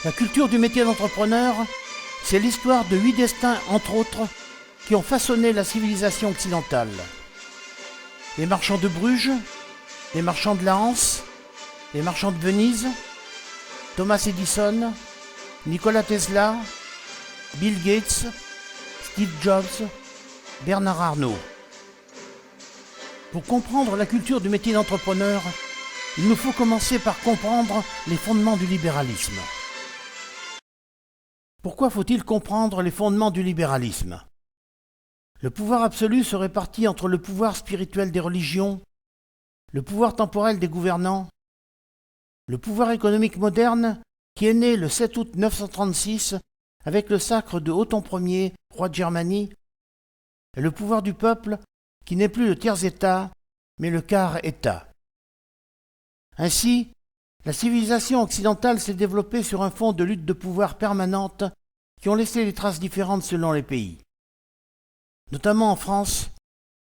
La culture du métier d'entrepreneur, c'est l'histoire de 8 destins, entre autres, qui ont façonné la civilisation occidentale. Les marchands de Bruges, les marchands de la Hanse, les marchands de Venise, Thomas Edison, Nikola Tesla, Bill Gates, Steve Jobs, Bernard Arnault. Pour comprendre la culture du métier d'entrepreneur, il nous faut commencer par comprendre les fondements du libéralisme. Pourquoi faut-il comprendre les fondements du libéralisme ? Le pouvoir absolu se répartit entre le pouvoir spirituel des religions, le pouvoir temporel des gouvernants, le pouvoir économique moderne qui est né le 7 août 936 avec le sacre de Othon Ier, roi de Germanie, et le pouvoir du peuple qui n'est plus le tiers-État, mais le quart-État. Ainsi, la civilisation occidentale s'est développée sur un fond de luttes de pouvoir permanentes qui ont laissé des traces différentes selon les pays. Notamment en France,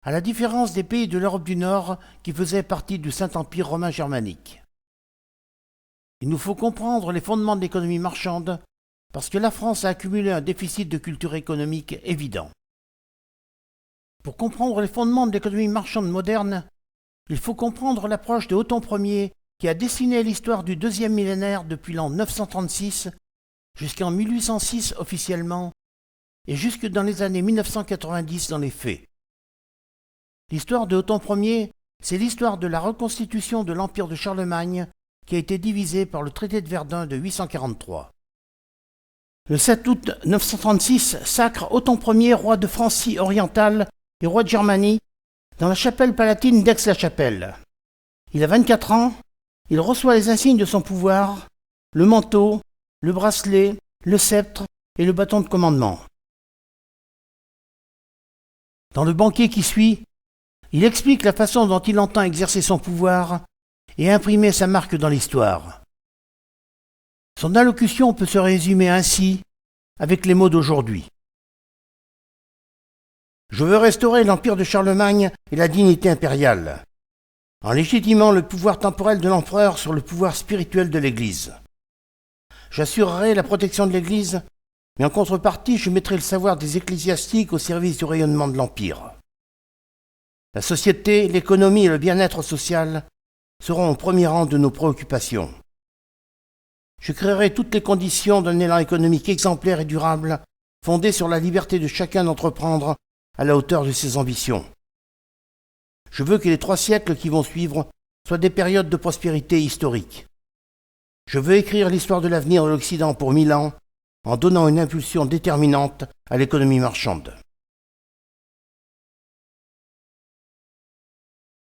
à la différence des pays de l'Europe du Nord qui faisaient partie du Saint-Empire romain germanique. Il nous faut comprendre les fondements de l'économie marchande parce que la France a accumulé un déficit de culture économique évident. Pour comprendre les fondements de l'économie marchande moderne, il faut comprendre l'approche de Othon Ier qui a dessiné l'histoire du deuxième millénaire depuis l'an 936 jusqu'en 1806 officiellement et jusque dans les années 1990 dans les faits. L'histoire de Othon Ier, c'est l'histoire de la reconstitution de l'empire de Charlemagne qui a été divisé par le traité de Verdun de 843. Le 7 août 936 sacre Othon Ier roi de Francie orientale et roi de Germanie dans la chapelle palatine d'Aix-la-Chapelle. Il a 24 ans, il reçoit les insignes de son pouvoir, le manteau, le bracelet, le sceptre et le bâton de commandement. Dans le banquet qui suit, il explique la façon dont il entend exercer son pouvoir et imprimer sa marque dans l'histoire. Son allocution peut se résumer ainsi, avec les mots d'aujourd'hui. Je veux restaurer l'empire de Charlemagne et la dignité impériale, en légitimant le pouvoir temporel de l'empereur sur le pouvoir spirituel de l'Église. J'assurerai la protection de l'Église, mais en contrepartie, je mettrai le savoir des ecclésiastiques au service du rayonnement de l'Empire. La société, l'économie et le bien-être social seront au premier rang de nos préoccupations. Je créerai toutes les conditions d'un élan économique exemplaire et durable, fondé sur la liberté de chacun d'entreprendre à la hauteur de ses ambitions. Je veux que les 3 siècles qui vont suivre soient des périodes de prospérité historique. Je veux écrire l'histoire de l'avenir de l'Occident pour 1000 ans, en donnant une impulsion déterminante à l'économie marchande.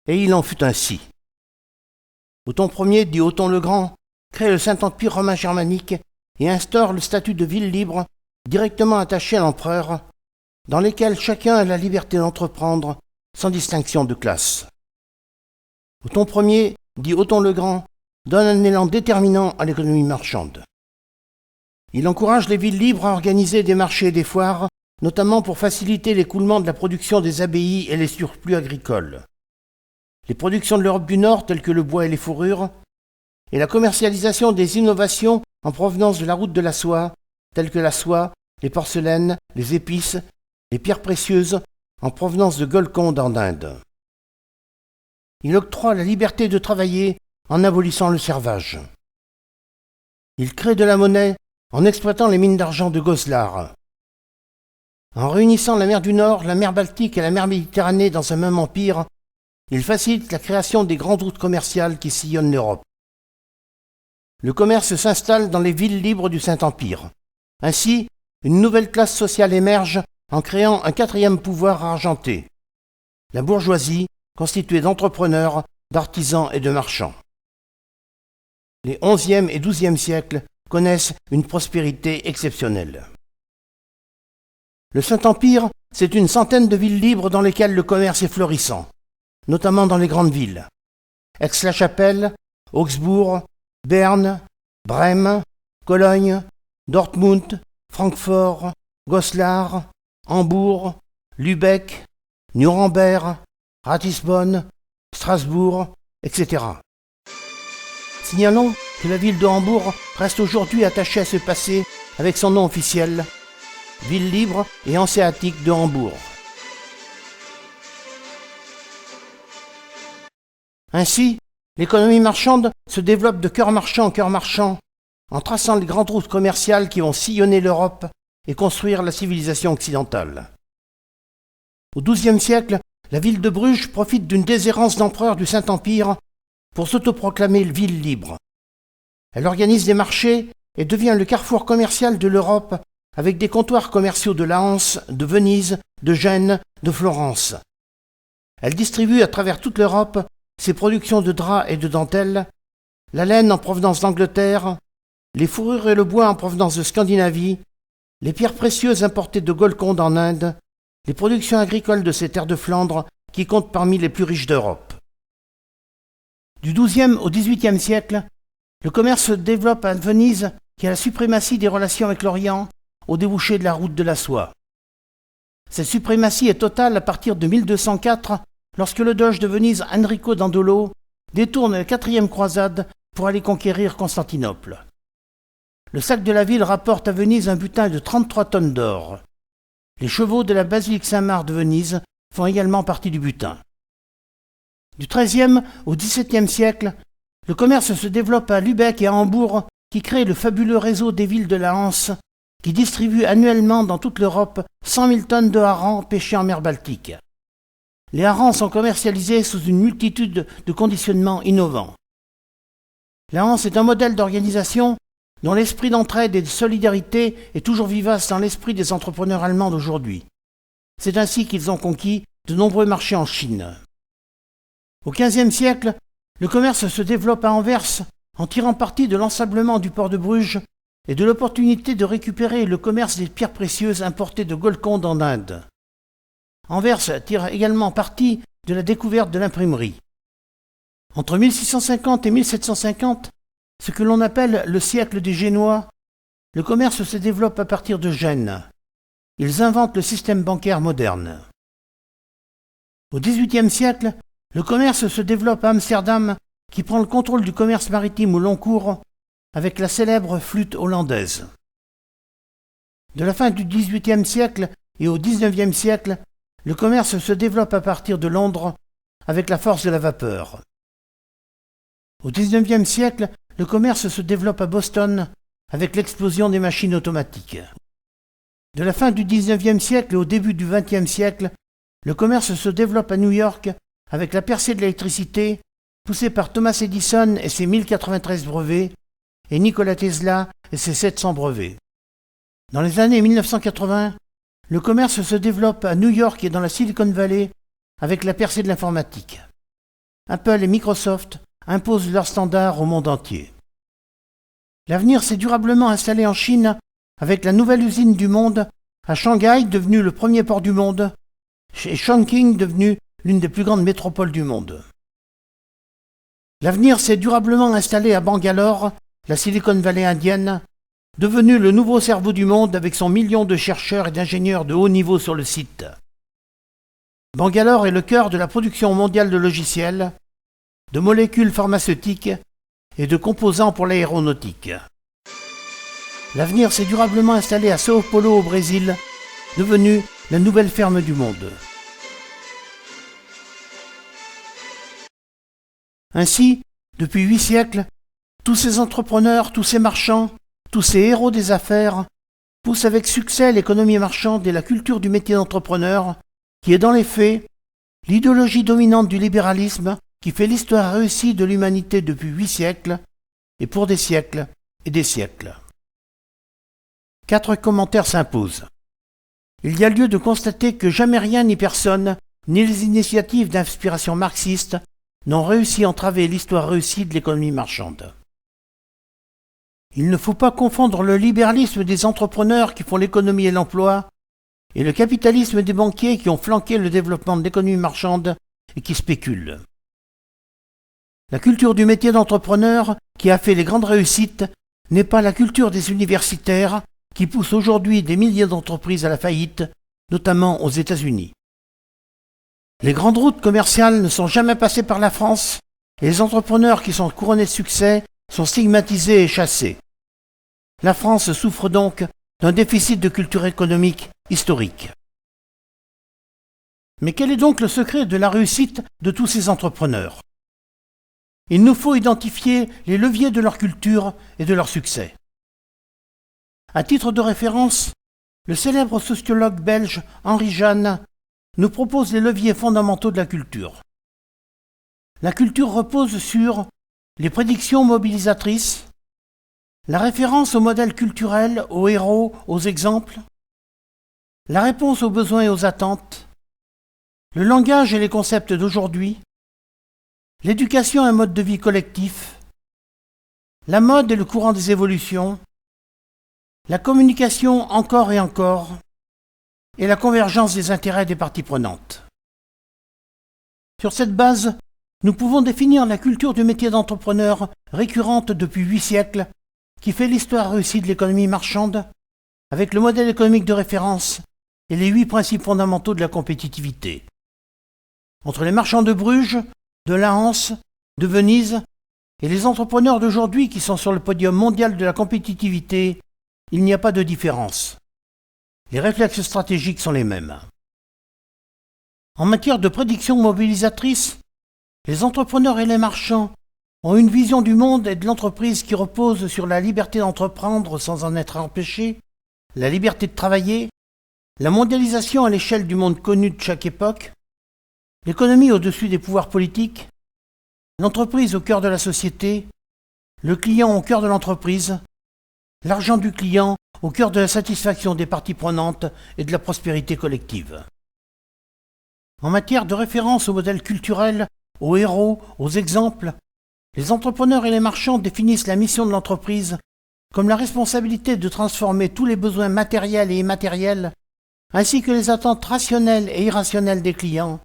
Et il en fut ainsi. Othon Ier, dit Othon le Grand, crée le Saint-Empire romain germanique et instaure le statut de ville libre directement attaché à l'empereur, dans lesquels chacun a la liberté d'entreprendre sans distinction de classe. Othon Ier, dit Othon le Grand, donne un élan déterminant à l'économie marchande. Il encourage les villes libres à organiser des marchés et des foires, notamment pour faciliter l'écoulement de la production des abbayes et les surplus agricoles. Les productions de l'Europe du Nord, telles que le bois et les fourrures, et la commercialisation des innovations en provenance de la route de la soie, telles que la soie, les porcelaines, les épices, les pierres précieuses en provenance de Golconde en Inde. Il octroie la liberté de travailler en abolissant le servage. Il crée de la monnaie en exploitant les mines d'argent de Goslar. En réunissant la mer du Nord, la mer Baltique et la mer Méditerranée dans un même empire, il facilite la création des grandes routes commerciales qui sillonnent l'Europe. Le commerce s'installe dans les villes libres du Saint-Empire. Ainsi, une nouvelle classe sociale émerge en créant un 4e pouvoir argenté, la bourgeoisie constituée d'entrepreneurs, d'artisans et de marchands. Les 11e et 12e siècles connaissent une prospérité exceptionnelle. Le Saint-Empire, c'est une centaine de villes libres dans lesquelles le commerce est florissant, notamment dans les grandes villes. Aix-la-Chapelle, Augsbourg, Berne, Brême, Cologne, Dortmund, Francfort, Goslar, Hambourg, Lübeck, Nuremberg, Ratisbonne, Strasbourg, etc. Signalons que la ville de Hambourg reste aujourd'hui attachée à ce passé avec son nom officiel, ville libre et hanséatique de Hambourg. Ainsi, l'économie marchande se développe de cœur marchand en cœur marchand, en traçant les grandes routes commerciales qui vont sillonner l'Europe et construire la civilisation occidentale. Au XIIe siècle, la ville de Bruges profite d'une déshérence d'empereurs du Saint-Empire pour s'autoproclamer ville libre. Elle organise des marchés et devient le carrefour commercial de l'Europe avec des comptoirs commerciaux de la Hanse, de Venise, de Gênes, de Florence. Elle distribue à travers toute l'Europe ses productions de draps et de dentelles, la laine en provenance d'Angleterre, les fourrures et le bois en provenance de Scandinavie, les pierres précieuses importées de Golconde en Inde, les productions agricoles de ces terres de Flandre qui comptent parmi les plus riches d'Europe. Du XIIe au XVIIIe siècle, le commerce se développe à Venise qui a la suprématie des relations avec l'Orient au débouché de la route de la soie. Cette suprématie est totale à partir de 1204 lorsque le doge de Venise Enrico Dandolo détourne la 4e croisade pour aller conquérir Constantinople. Le sac de la ville rapporte à Venise un butin de 33 tonnes d'or. Les chevaux de la basilique Saint-Marc de Venise font également partie du butin. Du XIIIe au XVIIe siècle, le commerce se développe à Lübeck et à Hambourg, qui crée le fabuleux réseau des villes de la Hanse, qui distribue annuellement dans toute l'Europe 100 000 tonnes de harengs pêchés en mer Baltique. Les harengs sont commercialisés sous une multitude de conditionnements innovants. La Hanse est un modèle d'organisation dont l'esprit d'entraide et de solidarité est toujours vivace dans l'esprit des entrepreneurs allemands d'aujourd'hui. C'est ainsi qu'ils ont conquis de nombreux marchés en Chine. Au XVe siècle, le commerce se développe à Anvers en tirant parti de l'ensablement du port de Bruges et de l'opportunité de récupérer le commerce des pierres précieuses importées de Golconde en Inde. Anvers tire également parti de la découverte de l'imprimerie. Entre 1650 et 1750, ce que l'on appelle le siècle des Génois, le commerce se développe à partir de Gênes. Ils inventent le système bancaire moderne. Au XVIIIe siècle, le commerce se développe à Amsterdam, qui prend le contrôle du commerce maritime au long cours avec la célèbre flûte hollandaise. De la fin du XVIIIe siècle et au XIXe siècle, le commerce se développe à partir de Londres avec la force de la vapeur. Au XIXe siècle, le commerce se développe à Boston avec l'explosion des machines automatiques. De la fin du XIXe siècle et au début du XXe siècle, le commerce se développe à New York avec la percée de l'électricité poussée par Thomas Edison et ses 1093 brevets et Nikola Tesla et ses 700 brevets. Dans les années 1980, le commerce se développe à New York et dans la Silicon Valley avec la percée de l'informatique. Apple et Microsoft imposent leurs standards au monde entier. L'avenir s'est durablement installé en Chine avec la nouvelle usine du monde à Shanghai, devenue le premier port du monde, et Chongqing, devenue l'une des plus grandes métropoles du monde. L'avenir s'est durablement installé à Bangalore, la Silicon Valley indienne, devenue le nouveau cerveau du monde avec son million de chercheurs et d'ingénieurs de haut niveau sur le site. Bangalore est le cœur de la production mondiale de logiciels, de molécules pharmaceutiques et de composants pour l'aéronautique. L'avenir s'est durablement installé à São Paulo au Brésil, devenue la nouvelle ferme du monde. Ainsi, depuis 8 siècles, tous ces entrepreneurs, tous ces marchands, tous ces héros des affaires poussent avec succès l'économie marchande et la culture du métier d'entrepreneur, qui est dans les faits l'idéologie dominante du libéralisme qui fait l'histoire réussie de l'humanité depuis 8 siècles, et pour des siècles et des siècles. 4 commentaires s'imposent. Il y a lieu de constater que jamais rien ni personne, ni les initiatives d'inspiration marxiste, n'ont réussi à entraver l'histoire réussie de l'économie marchande. Il ne faut pas confondre le libéralisme des entrepreneurs qui font l'économie et l'emploi et le capitalisme des banquiers qui ont flanqué le développement de l'économie marchande et qui spéculent. La culture du métier d'entrepreneur qui a fait les grandes réussites n'est pas la culture des universitaires qui poussent aujourd'hui des milliers d'entreprises à la faillite, notamment aux États-Unis. Les grandes routes commerciales ne sont jamais passées par la France et les entrepreneurs qui sont couronnés de succès sont stigmatisés et chassés. La France souffre donc d'un déficit de culture économique historique. Mais quel est donc le secret de la réussite de tous ces entrepreneurs? Il nous faut identifier les leviers de leur culture et de leur succès. À titre de référence, le célèbre sociologue belge Henri Jaanne nous propose les leviers fondamentaux de la culture. La culture repose sur les prédictions mobilisatrices, la référence au modèle culturel, aux héros, aux exemples, la réponse aux besoins et aux attentes, le langage et les concepts d'aujourd'hui, l'éducation et un mode de vie collectif, la mode et le courant des évolutions, la communication encore et encore, et la convergence des intérêts des parties prenantes. Sur cette base, nous pouvons définir la culture du métier d'entrepreneur récurrente depuis 8 siècles, qui fait l'histoire réussie de l'économie marchande, avec le modèle économique de référence et les 8 principes fondamentaux de la compétitivité. Entre les marchands de Bruges, de la Hanse, de Venise, et les entrepreneurs d'aujourd'hui qui sont sur le podium mondial de la compétitivité, il n'y a pas de différence. Les réflexes stratégiques sont les mêmes. En matière de prédiction mobilisatrice, les entrepreneurs et les marchands ont une vision du monde et de l'entreprise qui repose sur la liberté d'entreprendre sans en être empêché, la liberté de travailler, la mondialisation à l'échelle du monde connu de chaque époque, l'économie au-dessus des pouvoirs politiques, l'entreprise au cœur de la société, le client au cœur de l'entreprise, l'argent du client au cœur de la satisfaction des parties prenantes et de la prospérité collective. En matière de référence au modèle culturel, aux héros, aux exemples, les entrepreneurs et les marchands définissent la mission de l'entreprise comme la responsabilité de transformer tous les besoins matériels et immatériels, ainsi que les attentes rationnelles et irrationnelles des clients,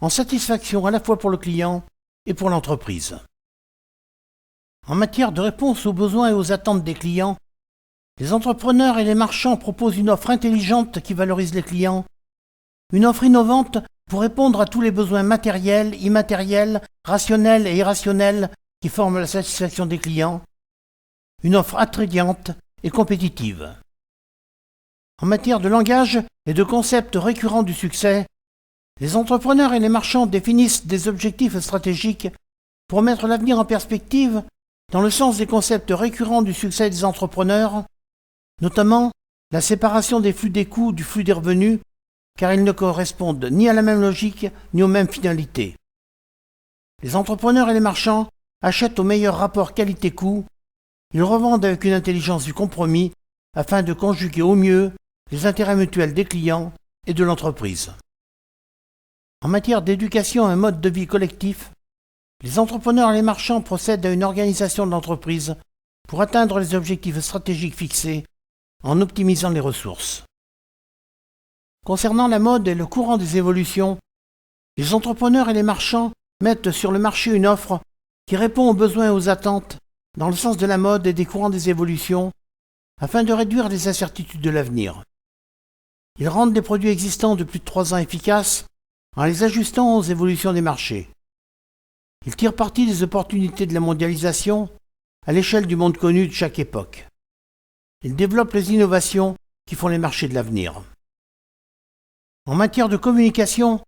en satisfaction à la fois pour le client et pour l'entreprise. En matière de réponse aux besoins et aux attentes des clients, les entrepreneurs et les marchands proposent une offre intelligente qui valorise les clients, une offre innovante pour répondre à tous les besoins matériels, immatériels, rationnels et irrationnels qui forment la satisfaction des clients, une offre attrayante et compétitive. En matière de langage et de concepts récurrents du succès, les entrepreneurs et les marchands définissent des objectifs stratégiques pour mettre l'avenir en perspective dans le sens des concepts récurrents du succès des entrepreneurs, notamment la séparation des flux des coûts du flux des revenus, car ils ne correspondent ni à la même logique ni aux mêmes finalités. Les entrepreneurs et les marchands achètent au meilleur rapport qualité-coût, ils revendent avec une intelligence du compromis afin de conjuguer au mieux les intérêts mutuels des clients et de l'entreprise. En matière d'éducation et un mode de vie collectif, les entrepreneurs et les marchands procèdent à une organisation de l'entreprise pour atteindre les objectifs stratégiques fixés en optimisant les ressources. Concernant la mode et le courant des évolutions, les entrepreneurs et les marchands mettent sur le marché une offre qui répond aux besoins et aux attentes dans le sens de la mode et des courants des évolutions afin de réduire les incertitudes de l'avenir. Ils rendent les produits existants de plus de 3 ans efficaces en les ajustant aux évolutions des marchés. Ils tirent parti des opportunités de la mondialisation à l'échelle du monde connu de chaque époque. Ils développent les innovations qui font les marchés de l'avenir. En matière de communication,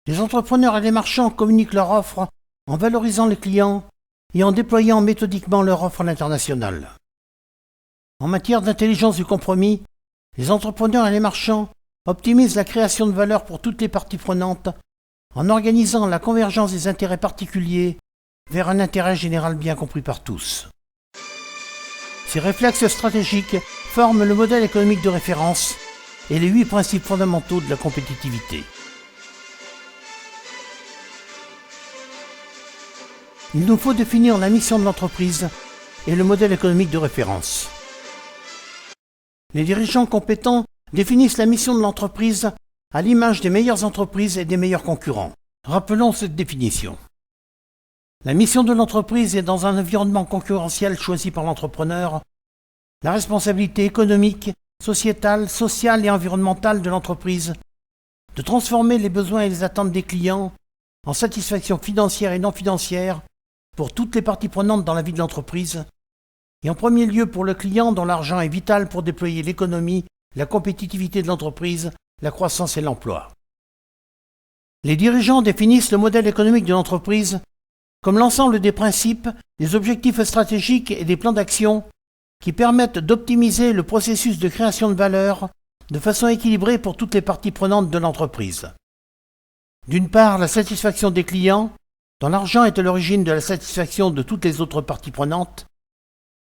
les entrepreneurs et les marchands communiquent leur offre en valorisant les clients et en déployant méthodiquement leur offre à l'international. En matière d'intelligence du compromis, les entrepreneurs et les marchands optimisent la création de valeur pour toutes les parties prenantes en organisant la convergence des intérêts particuliers vers un intérêt général bien compris par tous. Ces réflexes stratégiques forment le modèle économique de référence et les 8 principes fondamentaux de la compétitivité. Il nous faut définir la mission de l'entreprise et le modèle économique de référence. Les dirigeants compétents définissent la mission de l'entreprise à l'image des meilleures entreprises et des meilleurs concurrents. Rappelons cette définition. La mission de l'entreprise est dans un environnement concurrentiel choisi par l'entrepreneur, la responsabilité économique, sociétale, sociale et environnementale de l'entreprise de transformer les besoins et les attentes des clients en satisfaction financière et non financière pour toutes les parties prenantes dans la vie de l'entreprise, et en premier lieu pour le client dont l'argent est vital pour déployer l'économie, la compétitivité de l'entreprise, la croissance et l'emploi. Les dirigeants définissent le modèle économique de l'entreprise comme l'ensemble des principes, des objectifs stratégiques et des plans d'action qui permettent d'optimiser le processus de création de valeur de façon équilibrée pour toutes les parties prenantes de l'entreprise. D'une part, la satisfaction des clients, dont l'argent est à l'origine de la satisfaction de toutes les autres parties prenantes.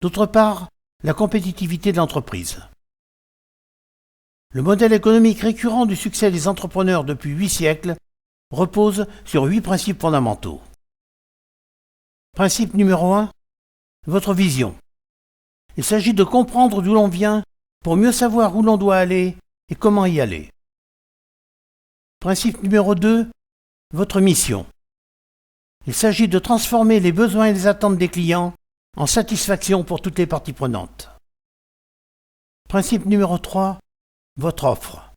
D'autre part, la compétitivité de l'entreprise. Le modèle économique récurrent du succès des entrepreneurs depuis 8 siècles repose sur 8 principes fondamentaux. Principe numéro 1, votre vision. Il s'agit de comprendre d'où l'on vient pour mieux savoir où l'on doit aller et comment y aller. Principe numéro 2, votre mission. Il s'agit de transformer les besoins et les attentes des clients en satisfaction pour toutes les parties prenantes. Principe numéro 3, votre offre.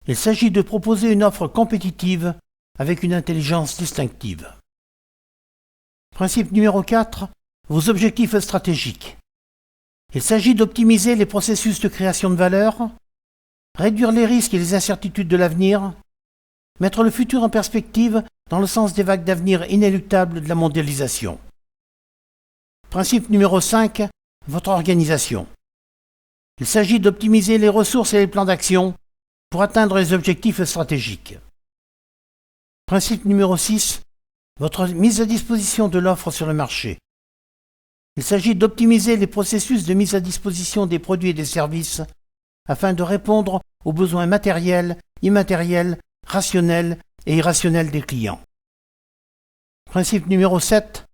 Il s'agit de proposer une offre compétitive avec une intelligence distinctive. Principe numéro 4, vos objectifs stratégiques. Il s'agit d'optimiser les processus de création de valeur, réduire les risques et les incertitudes de l'avenir, mettre le futur en perspective dans le sens des vagues d'avenir inéluctables de la mondialisation. Principe numéro 5, votre organisation. Il s'agit d'optimiser les ressources et les plans d'action pour atteindre les objectifs stratégiques. Principe numéro 6, votre mise à disposition de l'offre sur le marché. Il s'agit d'optimiser les processus de mise à disposition des produits et des services afin de répondre aux besoins matériels, immatériels, rationnels et irrationnels des clients. Principe numéro 7,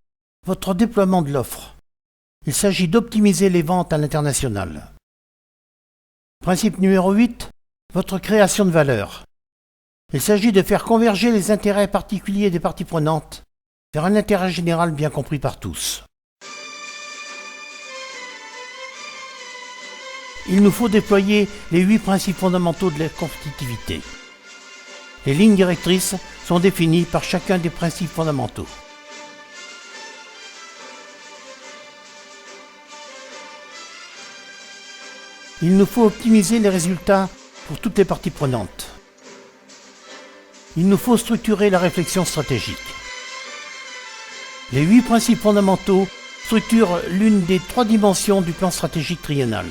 votre déploiement de l'offre. Il s'agit d'optimiser les ventes à l'international. Principe numéro 8, votre création de valeur. Il s'agit de faire converger les intérêts particuliers des parties prenantes vers un intérêt général bien compris par tous. Il nous faut déployer les 8 principes fondamentaux de la compétitivité. Les lignes directrices sont définies par chacun des principes fondamentaux. Il nous faut optimiser les résultats pour toutes les parties prenantes. Il nous faut structurer la réflexion stratégique. Les 8 principes fondamentaux structurent l'une des 3 dimensions du plan stratégique triennal.